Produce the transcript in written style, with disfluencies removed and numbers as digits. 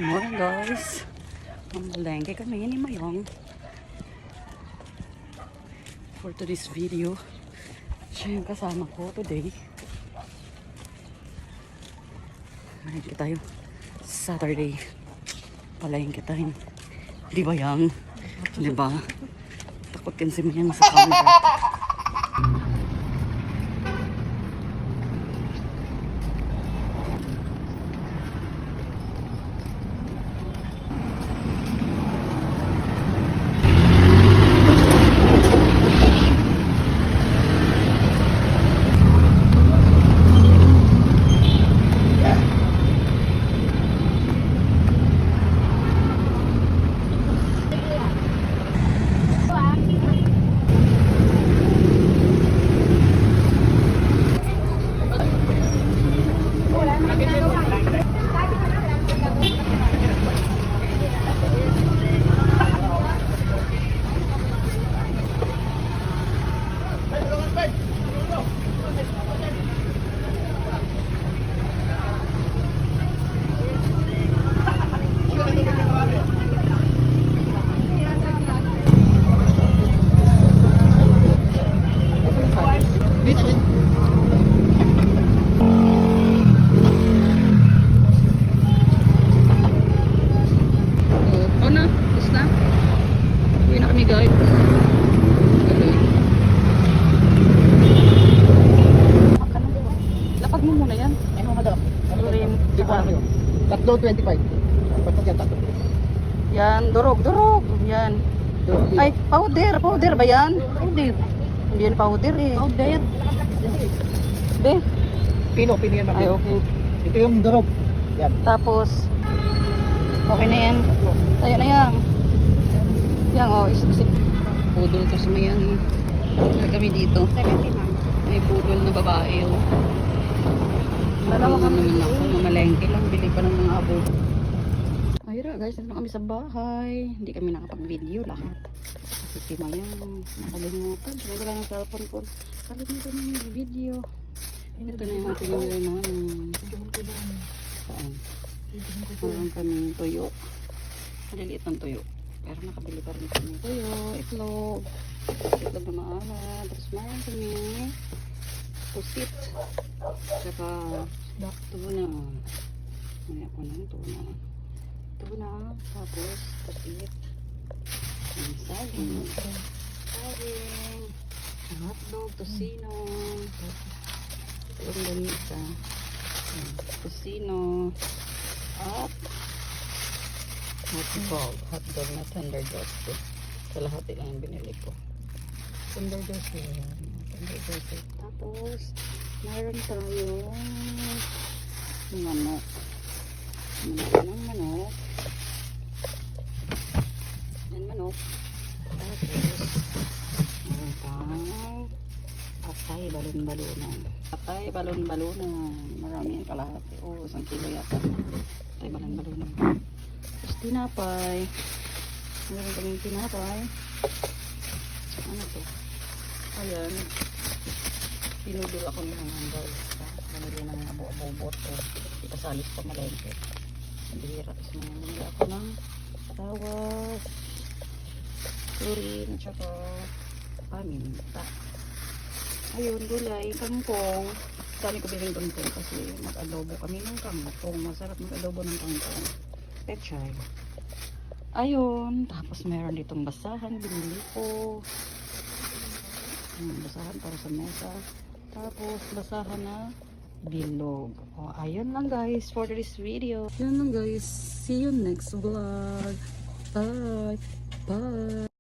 Morning guys, mamalengke kami ni Mayong for today's video. Siya yung kasama ko today. Malengke tayo Saturday. Palengke tayo. Di ba yang? Di ba? Takot kan si Mayang sa camera. Lapag mo muna yan. Ano madam? Tatlo 25. Patok yan tatlo. Yan, durog. Yan. Ay, powder ba yan? Powder. Hindi yan powder eh. Powder. Be? Pino yan. Ay, okay. Ito yung durog. Yan. Tapos, okay na yan. Tayo na yan. Yan, oh, isip. Pudol to sa mayang. Kami dito. May pudol na babae, oh. Dalawa kami naman ako. Mamalengke lang. Bili pa ng mga abo. Ayra, guys. Nandun kami sa bahay. Hindi kami nakapag-video lahat. Kasi si Mayang nakalimutan. Pwede lang ng cellphone ko. Kalimutan na yung video. Ito na yung ating nilay naman. Saan? Meron kami tuyo. Maliliit ng tuyo. Pero nakabili pa rin kami tuyo. Itlog. Itlog na maalat. Tapos mayroon kami pusit. Tsaka tuna. May ako ng tuna. Tapos pusit. Saging. Hotdog, tosino. Yung ganisa. Tosino. At hotdog na tender toasted. Kalahati lang yung binili ko. Tender toasted. Tapos, mayroon tayong manok. Manok. Yan manok. Tapos, mayroon pang patay balon-balunan. Marami yan kalahati. Oh, 1 kilo yata. Patay balon-balunan. Tapos tinapay. Meron kaming tinapay. Ano to? Ayan. Pinudol ako ng guys. Namili ng abo-abo to. Ikasalis pa malengke. Bihira. Tapos namili ako ng tawas, turin, tsaka paminta. Ayun, gulay, kangkong. Dami ko biling kangkong kasi mag-adobo kami ng kangkong. Masarap mag-adobo ng kangkong. Pechay. Ayun. Tapos meron ditong basahan. Binili ko. Basahan para sa mesa. Tapos basahan na bilog. O, ayun lang guys for this video. Yun lang guys. See you next vlog. Bye.